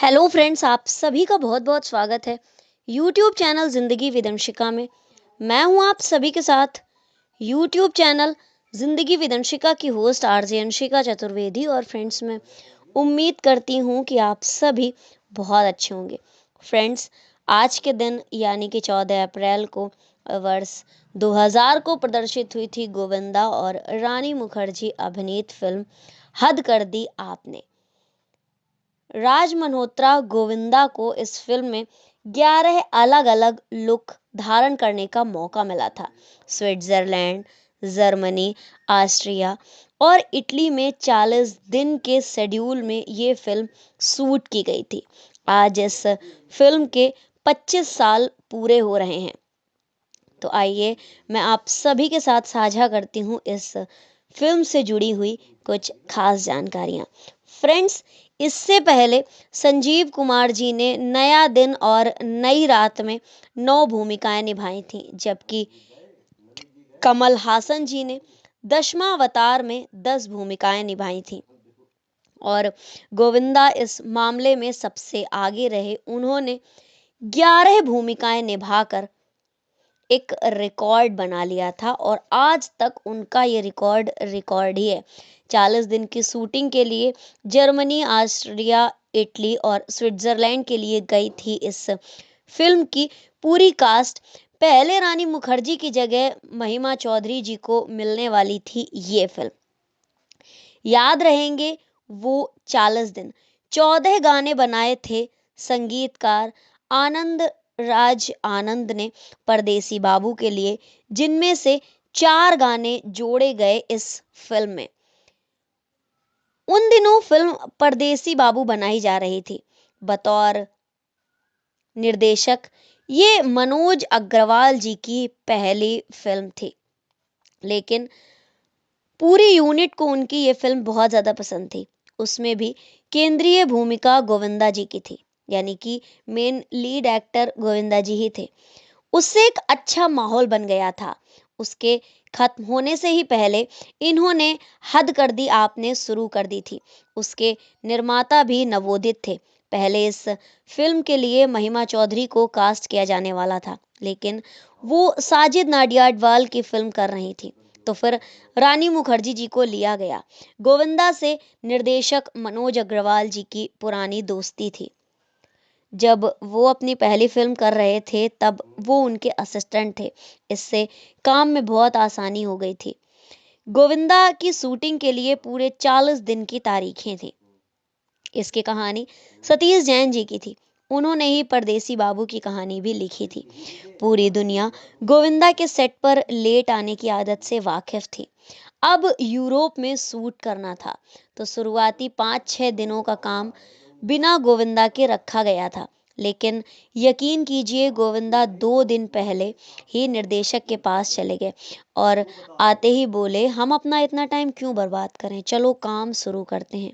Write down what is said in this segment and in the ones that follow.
Hello friends, आप सभी का बहुत बहुत स्वागत है यूट्यूब चैनल ज़िंदगी विदंशिका में। मैं हूं आप सभी के साथ यूट्यूब चैनल ज़िंदगी विदंशिका की होस्ट आरजे अंशिका चतुर्वेदी। और फ्रेंड्स, मैं उम्मीद करती हूं कि आप सभी बहुत अच्छे होंगे। फ्रेंड्स, आज के दिन यानी कि 14 अप्रैल को वर्ष 2000 को प्रदर्शित हुई थी गोविंदा और रानी मुखर्जी अभिनीत फिल्म हद कर दी आपने। राज मल्होत्रा गोविंदा को इस फिल्म में 11 अलग अलग लुक धारण करने का मौका मिला था। स्विट्जरलैंड, जर्मनी, ऑस्ट्रिया और इटली में 40 दिन के शेड्यूल में ये फिल्म शूट की गई थी। आज इस फिल्म के 25 साल पूरे हो रहे हैं। तो आइए मैं आप सभी के साथ साझा करती हूँ इस फिल्म से जुड़ी हुई कुछ खास जानकारियाँ। फ्रेंड्स, इससे पहले संजीव कुमार जी ने नया दिन और नई रात में 9 भूमिकाएं निभाई थीं, जबकि कमल हासन जी ने दशमावतार में 10 भूमिकाएं निभाई थीं। और गोविंदा इस मामले में सबसे आगे रहे। उन्होंने 11 भूमिकाएं निभाकर एक रिकॉर्ड बना लिया था और आज तक उनका ये रिकॉर्ड ही है। 40 दिन की शूटिंग के लिए जर्मनी, ऑस्ट्रिया, इटली और स्विट्जरलैंड के लिए गई थी इस फिल्म की पूरी कास्ट। पहले रानी मुखर्जी की जगह महिमा चौधरी जी को मिलने वाली थी ये फिल्म। याद रहेंगे वो 40 दिन। 14 गाने बनाए थे संगीतकार आनंद राज आनंद ने परदेसी बाबू के लिए, जिनमें से 4 गाने जोड़े गए इस फिल्म में। उन दिनों फिल्म परदेसी बाबू बनाई जा रही थी। बतौर निर्देशक ये मनोज अग्रवाल जी की पहली फिल्म थी, लेकिन पूरी यूनिट को उनकी ये फिल्म बहुत ज़्यादा पसंद थी। उसमें भी केंद्रीय भूमिका गोविंदा जी की थी, यानी कि मेन लीड एक्टर गोविंदा जी ही थे। उससे एक अच्छा माहौल बन गया था। उसके खत्म होने से ही पहले इन्होंने हद कर दी आपने शुरू कर दी थी। उसके निर्माता भी नवोदित थे। पहले इस फिल्म के लिए महिमा चौधरी को कास्ट किया जाने वाला था, लेकिन वो साजिद नाडियाडवाल की फिल्म कर रही थी, तो फिर रानी मुखर्जी जी को लिया गया। गोविंदा से निर्देशक मनोज अग्रवाल जी की पुरानी दोस्ती थी। जब वो अपनी पहली फिल्म कर रहे थे तब वो उनके असिस्टेंट थे। इससे काम में बहुत आसानी हो गई थी। गोविंदा की शूटिंग के लिए पूरे 40 दिन की तारीखें थी। इसकी कहानी सतीश जैन जी की थी। उन्होंने ही परदेसी बाबू की कहानी भी लिखी थी। पूरी दुनिया गोविंदा के सेट पर लेट आने की आदत से वाकिफ थी। अब यूरोप में शूट करना था, तो शुरुआती 5-6 दिनों का काम बिना गोविंदा के रखा गया था। लेकिन यकीन कीजिए, गोविंदा 2 दिन पहले ही निर्देशक के पास चले गए और आते ही बोले, हम अपना इतना टाइम क्यों बर्बाद करें, चलो काम शुरू करते हैं।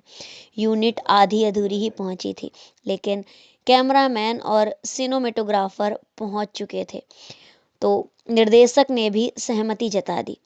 यूनिट आधी अधूरी ही पहुंची थी, लेकिन कैमरामैन और सिनेमेटोग्राफर पहुंच चुके थे, तो निर्देशक ने भी सहमति जता दी।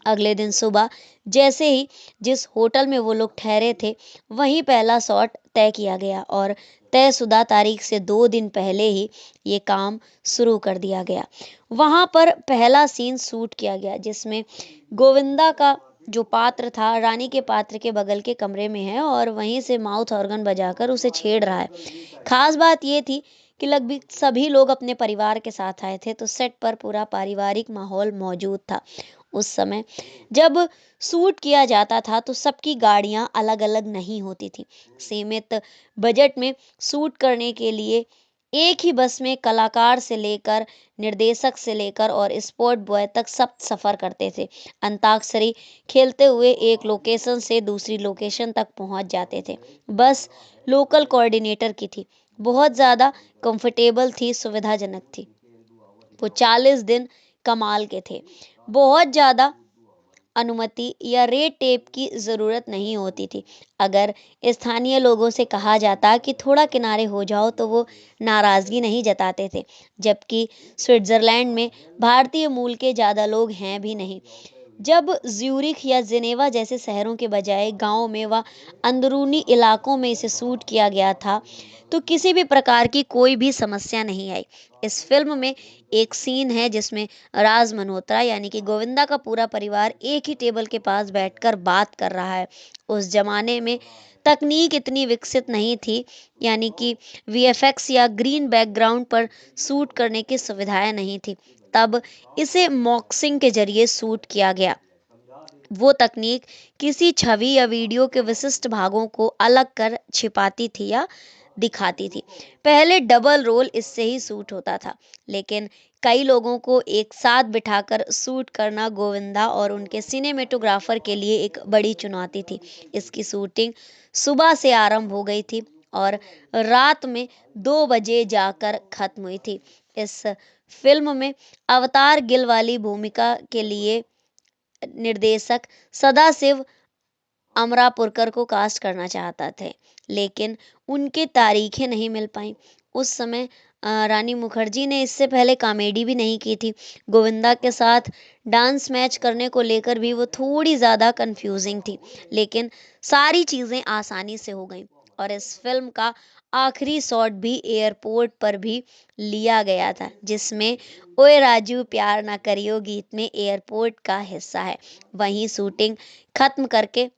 अगले दिन सुबह जैसे ही जिस होटल में वो लोग ठहरे थे, वहीं पहला शॉट तय किया गया और तयशुदा तारीख से 2 दिन पहले ही ये काम शुरू कर दिया गया। वहां पर पहला सीन शूट किया गया, जिसमें गोविंदा का जो पात्र था रानी के पात्र के बगल के कमरे में है और वहीं से माउथ ऑर्गन बजाकर उसे छेड़ रहा है। खास बात ये थी कि लगभग सभी लोग अपने परिवार के साथ आए थे, तो सेट पर पूरा पारिवारिक माहौल मौजूद था। उस समय जब शूट किया जाता था तो सबकी गाड़ियां अलग अलग नहीं होती थी। सीमित बजट में शूट करने के लिए एक ही बस में कलाकार से लेकर निर्देशक से लेकर और स्पॉट बॉय तक सब सफर करते थे। अंताक्षरी खेलते हुए एक लोकेशन से दूसरी लोकेशन तक पहुंच जाते थे। बस लोकल कोऑर्डिनेटर की थी, बहुत ज़्यादा कंफर्टेबल थी, सुविधाजनक थी। वो 40 दिन कमाल के थे। बहुत ज़्यादा अनुमति या रेड टेप की ज़रूरत नहीं होती थी। अगर स्थानीय लोगों से कहा जाता कि थोड़ा किनारे हो जाओ तो वो नाराज़गी नहीं जताते थे, जबकि स्विट्ज़रलैंड में भारतीय मूल के ज़्यादा लोग हैं भी नहीं। जब ज्यूरिख या जिनेवा जैसे शहरों के बजाय गांव में व अंदरूनी इलाकों में इसे शूट किया गया था, तो किसी भी प्रकार की कोई भी समस्या नहीं आई। इस फिल्म में एक सीन है जिसमें राज मल्होत्रा यानी कि गोविंदा का पूरा परिवार एक ही टेबल के पास बैठकर बात कर रहा है। उस जमाने में तकनीक इतनी विकसित नहीं थी, यानी कि वीएफएक्स या ग्रीन बैकग्राउंड पर शूट करने की सुविधाएं नहीं थी। तब इसे मॉक्सिंग के जरिए शूट किया गया। वो तकनीक किसी छवि या वीडियो के विशिष्ट भागों को अलग कर छिपाती थी या दिखाती थी। पहले डबल रोल इससे ही शूट होता था, लेकिन कई लोगों को एक साथ बिठाकर शूट करना गोविंदा और उनके सिनेमेटोग्राफर के लिए एक बड़ी चुनौती थी। इसकी शूटिंग सुबह से आरंभ हो गई थी और रात में 2 बजे जाकर खत्म हुई थी। इस फिल्म में अवतार गिल वाली भूमिका के लिए निर्देशक सदाशिव अमरापुरकर को कास्ट करना चाहता थे, लेकिन उनके तारीखें नहीं मिल पाई। उस समय रानी मुखर्जी ने इससे पहले कॉमेडी भी नहीं की थी। गोविंदा के साथ डांस मैच करने को लेकर भी वो थोड़ी ज़्यादा कंफ्यूजिंग थी, लेकिन सारी चीज़ें आसानी से हो गईं और इस फिल्म का आखिरी शॉट भी एयरपोर्ट पर भी लिया गया था, जिसमें ओए राजू प्यार ना करियो गीत में एयरपोर्ट का हिस्सा है। वहीं शूटिंग खत्म करके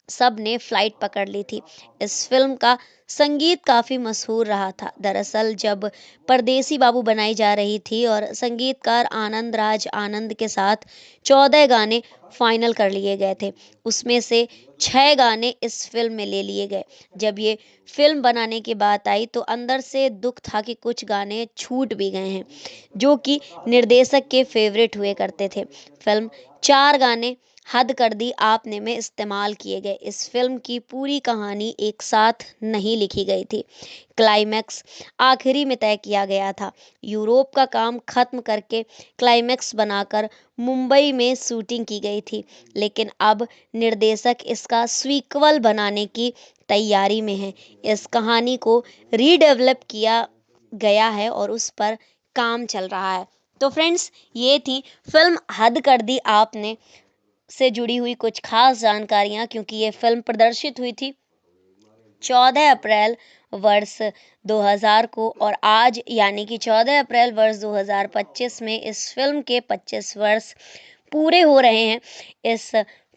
सब ने फ्लाइट पकड़ ली थी। इस फिल्म का संगीत काफी मशहूर रहा था। दरअसल जब परदेसी बाबू बनाई जा रही थी और संगीतकार आनंद राज आनंद के साथ 14 गाने फाइनल कर लिए गए थे, उसमें से 6 गाने इस फिल्म में ले लिए गए। जब ये फिल्म बनाने की बात आई तो अंदर से दुख था कि कुछ गाने छूट भी गए हैं, जो कि निर्देशक के फेवरेट हुए करते थे। फिल्म 4 गाने हद कर दी आपने में इस्तेमाल किए गए। इस फिल्म की पूरी कहानी एक साथ नहीं लिखी गई थी। क्लाइमैक्स आखिरी में तय किया गया था। यूरोप का काम खत्म करके क्लाइमैक्स बनाकर मुंबई में शूटिंग की गई थी, लेकिन अब निर्देशक इसका सीक्वल बनाने की तैयारी में है। इस कहानी को रीडेवलप किया गया है और उस पर काम चल रहा है। तो फ्रेंड्स, ये थी फिल्म हद कर दी आपने से जुड़ी हुई कुछ खास जानकारियां, क्योंकि ये फिल्म प्रदर्शित हुई थी 14 अप्रैल वर्ष 2000 को और आज यानी कि 14 अप्रैल वर्ष 2025 में इस फिल्म के 25 वर्ष पूरे हो रहे हैं। इस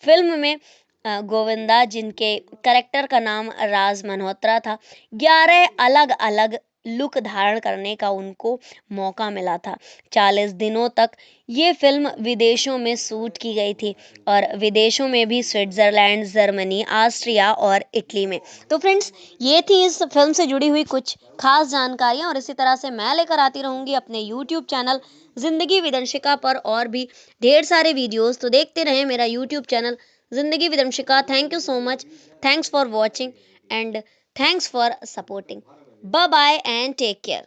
फिल्म में गोविंदा, जिनके कैरेक्टर का नाम राज मल्होत्रा था, 11 अलग अलग लुक धारण करने का उनको मौका मिला था। 40 दिनों तक ये फिल्म विदेशों में शूट की गई थी और विदेशों में भी स्विट्जरलैंड, जर्मनी, ऑस्ट्रिया और इटली में। तो फ्रेंड्स, ये थी इस फिल्म से जुड़ी हुई कुछ खास जानकारियां और इसी तरह से मैं लेकर आती रहूंगी अपने यूट्यूब चैनल जिंदगी विदंशिका पर और भी ढेर सारे वीडियोस। तो देखते रहें मेरा यूट्यूब चैनल जिंदगी विदंशिका। Thank you so much. Thanks for watching and thanks for supporting. Bye bye and take care.